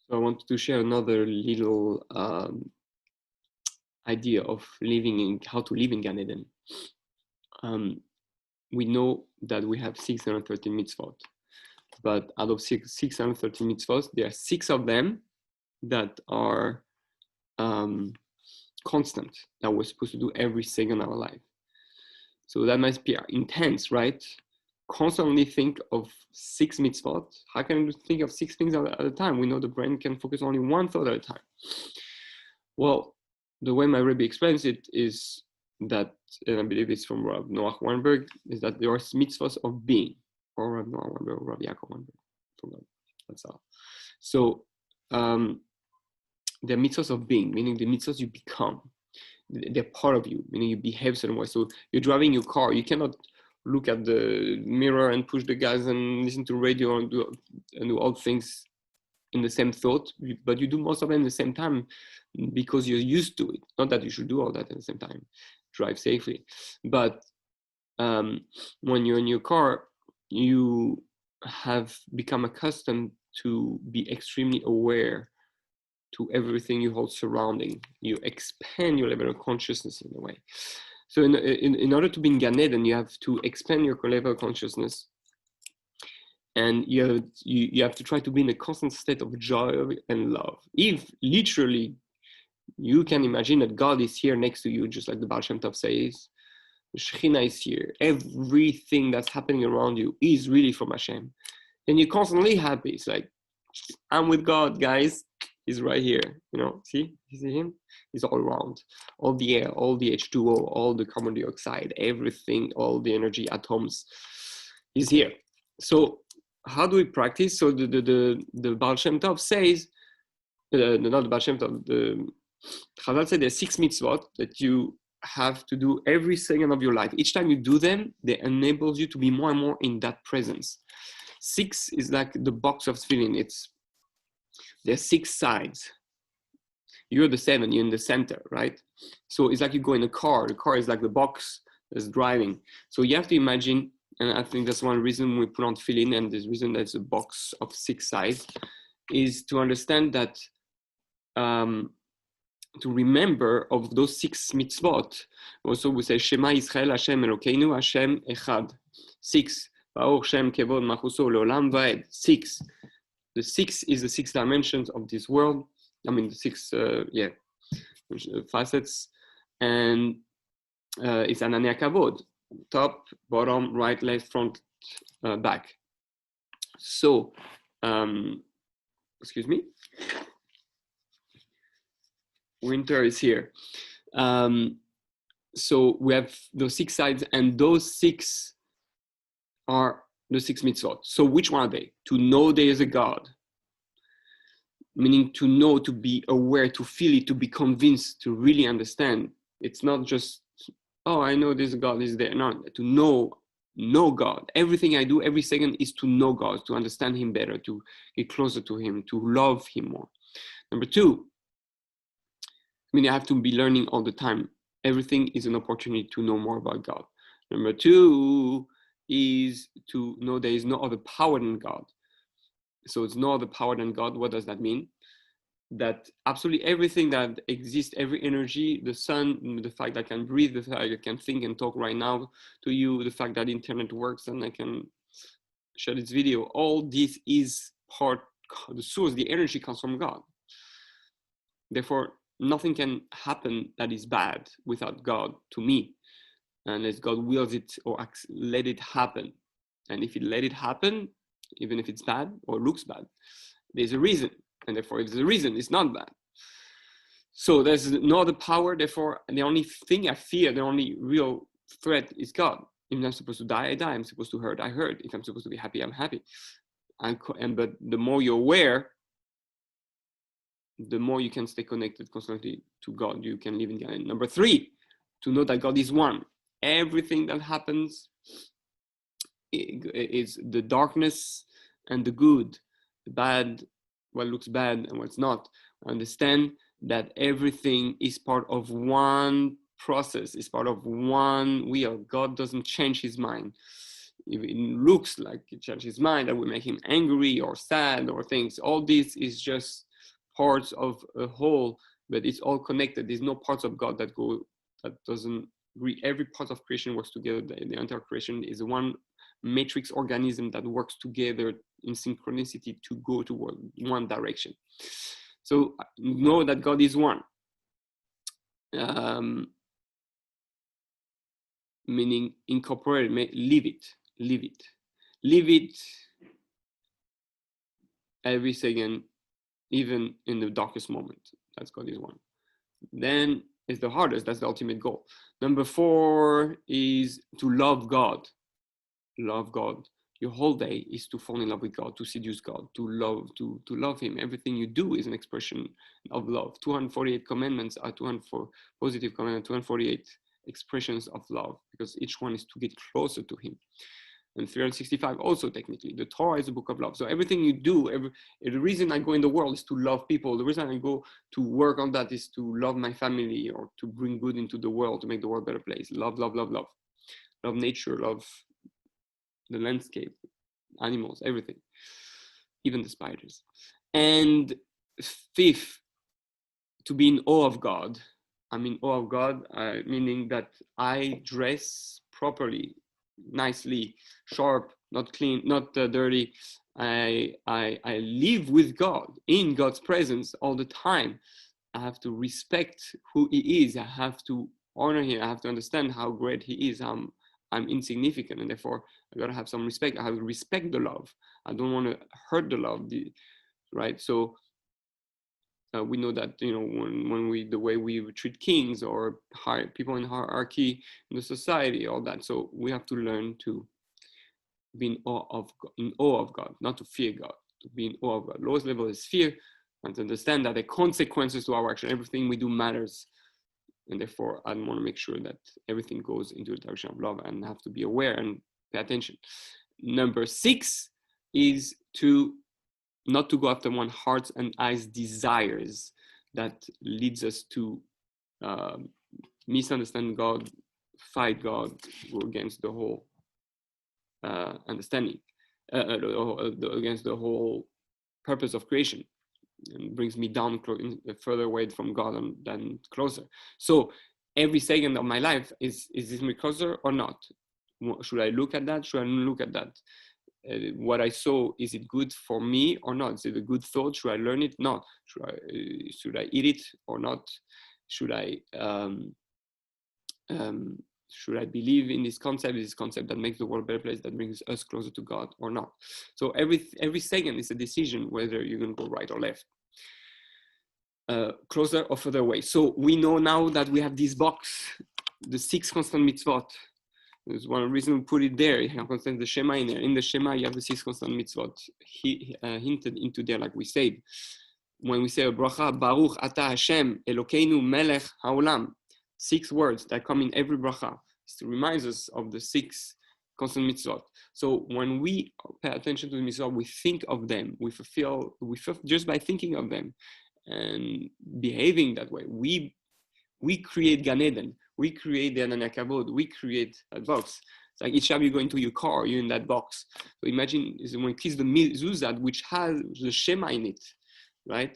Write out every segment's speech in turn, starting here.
So I wanted to share another little idea of living in how to live in Gan Eden. We know that we have 613 mitzvot, but out of 613 mitzvot, there are 6 of them that are constant, that we're supposed to do every second of our life. So that must be intense, right? Constantly think of 6 mitzvot. How can you think of 6 things at a time? We know the brain can focus only one thought at a time. Well, the way my Rebbe explains it is that, and I believe it's from Rav Noach Weinberg, is that there are mitzvos of being, or Rav Noach Weinberg, or Rav Yaakov Weinberg. That's all. So the mitzvos of being, meaning the mitzvos you become. They're part of you, meaning you behave certain way. So you're driving your car, you cannot look at the mirror and push the gas and listen to radio and do all things in the same thought, but you do most of them at the same time because you're used to it. Not that you should do all that at the same time, drive safely. But when you're in your car, you have become accustomed to be extremely aware to everything you hold surrounding. You expand your level of consciousness in a way. So in order to be in Gan Eden, you have to expand your level of consciousness, and you have to try to be in a constant state of joy and love. If literally you can imagine that God is here next to you, just like the Baal Shem Tov says, the Shekhinah is here, everything that's happening around you is really from Hashem, then you're constantly happy. It's like, I'm with God, guys. He's right here, see? You see him? He's all around. All the air, all the H2O, all the carbon dioxide, everything, all the energy atoms. He's here. So how do we practice? So the Baal Shem Tov says, not the Baal Shem Tov, the Chazal said there's 6 mitzvot that you have to do every second of your life. Each time you do them, they enables you to be more and more in that presence. 6 is like the box of tefillin. There's 6 sides. You're the 7, you're in the center, right? So it's like you go in a car. The car is like the box that's driving. So you have to imagine, and I think that's one reason we put on tefillin, and the reason there's a box of 6 sides, is to understand that, to remember of those 6 mitzvot. Also we say, Shema Yisrael Hashem Elokeinu Hashem Echad. 6. Baruch Shem Kevod Machuso Leolam Vaed. 6. The 6 is the 6 dimensions of this world. I mean, the 6 facets. And it's Anania Kavod. Top, bottom, right, left, front, back. So, excuse me. Winter is here. So we have those 6 sides, and those 6 are the 6 mitzvot. So which one are they? To know there is a God, meaning to know, to be aware, to feel it, to be convinced, to really understand. It's not just, oh, I know this God is there. No, to know God. Everything I do every second is to know God, to understand Him better, to get closer to Him, to love Him more. Number 2, I mean, I have to be learning all the time. Everything is an opportunity to know more about God. Number 2 is to know there is no other power than God. So it's no other power than God. What does that mean? That absolutely everything that exists, every energy, the sun, the fact that I can breathe, the fact that I can think and talk right now to you, the fact that the internet works and I can share this video, all this is part, the source, the energy comes from God. Therefore, nothing can happen that is bad without God to me, unless God wills it or let it happen. And if it let it happen, even if it's bad or looks bad, there's a reason. And therefore, if there's a reason, it's not bad. So there's no other power. Therefore, the only thing I fear, the only real threat is God. If I'm supposed to die, I die. I'm supposed to hurt, I hurt. If I'm supposed to be happy, I'm happy. But the more you're aware, the more you can stay connected constantly to God. You can live in God. Number 3, to know that God is one. Everything that happens is the darkness and the good, the bad, what looks bad and what's not. Understand that everything is part of one process, is part of one wheel. God doesn't change His mind. If it looks like He changes His mind, that will make Him angry or sad or things. All this is just parts of a whole, but it's all connected. There's no parts of God that doesn't every part of creation works together. The entire creation is one matrix organism that works together in synchronicity to go toward one direction. So know that God is one. Meaning incorporate, live it every second, even in the darkest moment. That's God is one. Then it's the hardest. That's the ultimate goal. Number 4 is to love God. Love God. Your whole day is to fall in love with God, to seduce God, to love Him. Everything you do is an expression of love. 248 commandments are 204 positive commandments, 248 expressions of love, because each one is to get closer to Him. And 365 also, technically, the Torah is a book of love. So everything you do, the reason I go in the world is to love people. The reason I go to work on that is to love my family, or to bring good into the world, to make the world a better place. Love, love, love, love. Love nature, love the landscape, animals, everything, even the spiders. And 5th, to be in awe of God. I'm in awe of God, meaning that I dress properly, nicely, sharp, not clean, not dirty. I live with God, in God's presence all the time. I have to respect who He is. I have to honor Him. I have to understand how great He is. I'm insignificant, and therefore I gotta have some respect. I have to respect the love. I don't want to hurt the love, right? So we know that, you know, when the way we treat kings or people in hierarchy in the society, all that. So we have to learn to be in awe of God, not to fear God. To be in awe of God. Lowest level is fear, and to understand that the consequences to our action, everything we do matters. And therefore, I want to make sure that everything goes into the direction of love, and have to be aware and pay attention. Number 6 is to not to go after one heart's and eyes desires that leads us to misunderstand God, fight God, go against the whole understanding, against the whole purpose of creation, and brings me down further away from God than closer. So every second of my life, is this me closer or not? Should I look at that? Should I look at that? What I saw, is it good for me or not? Is it a good thought? Should I learn it? Not. Should I eat it or not? Should I believe in this concept that makes the world a better place, that brings us closer to God or not? So every second is a decision whether you're going to go right or left, closer or further away. So we know now that we have this box, the 6 constant mitzvot. There's one reason we put it there. You have the Shema in there. In the Shema, you have the 6 constant mitzvot hinted into there, like we said. When we say a bracha, Baruch Ata Hashem Elokeinu Melech Haolam, 6 words that come in every bracha. It reminds us of the 6 constant mitzvot. So when we pay attention to the mitzvot, we think of them. We fulfill just by thinking of them and behaving that way. We create Gan Eden. We create the Ananya Kavod. We create that box. It's like each time you go into your car, you're in that box. So imagine when you kiss the mezuzah, which has the Shema in it, right?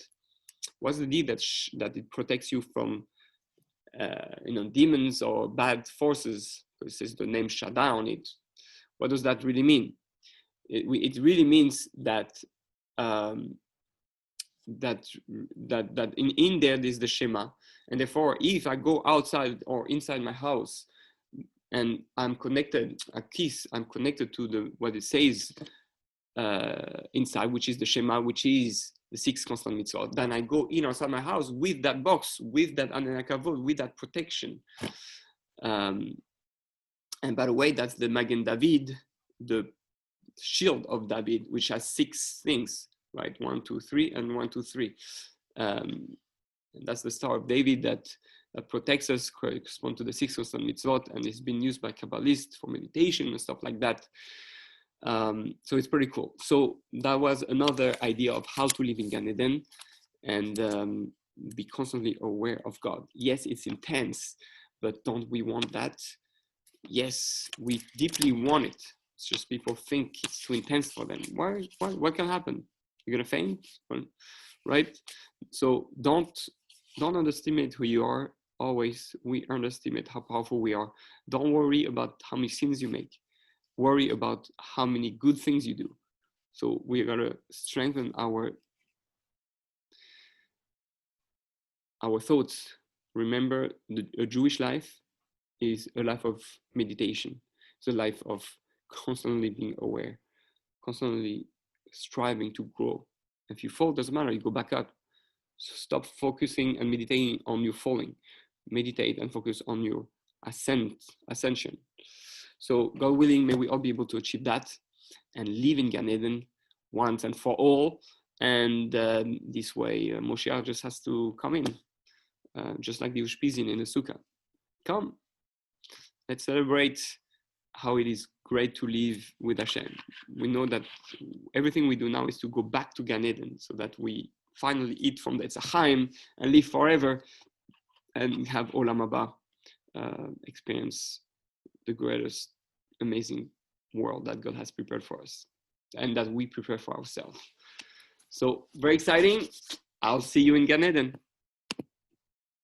What's the deal that it protects you from, demons or bad forces? It says the name Shaddai on it. What does that really mean? It really means that that in there is the Shema, and therefore if I go outside or inside my house and I'm connected, I'm connected to what it says inside, which is the Shema, which is the 6 constant mitzvot. Then I go in outside my house with that box, with that Ananya Kavod, with that protection. And by the way, that's the Magen David, the shield of David, which has 6 things. Right, 1, 2, 3, and 1, 2, 3. And that's the Star of David that protects us, correspond to the 6 constant mitzvot, and it's been used by Kabbalists for meditation and stuff like that. So it's pretty cool. So that was another idea of how to live in Gan Eden and be constantly aware of God. Yes, it's intense, but don't we want that? Yes, we deeply want it. It's just people think it's too intense for them. What can happen? You're gonna faint, right? So don't underestimate who you are. Always we underestimate how powerful we are. Don't worry about how many sins you make. Worry about how many good things you do. So we're gonna strengthen our thoughts. Remember, a Jewish life is a life of meditation. It's a life of constantly being aware, constantly striving to grow. If you fall, doesn't matter, you go back up. So stop focusing and meditating on your falling. Meditate and focus on your ascension. So God willing, may we all be able to achieve that and live in Gan Eden once and for all. And this way, Moshiach just has to come in, just like the Ushpizin in the Sukkah. Come, let's celebrate how it is great to live with Hashem. We know that everything we do now is to go back to Gan Eden so that we finally eat from the Etzachaim and live forever and have Olam Haba, experience the greatest, amazing world that God has prepared for us and that we prepare for ourselves. So very exciting. I'll see you in Gan Eden.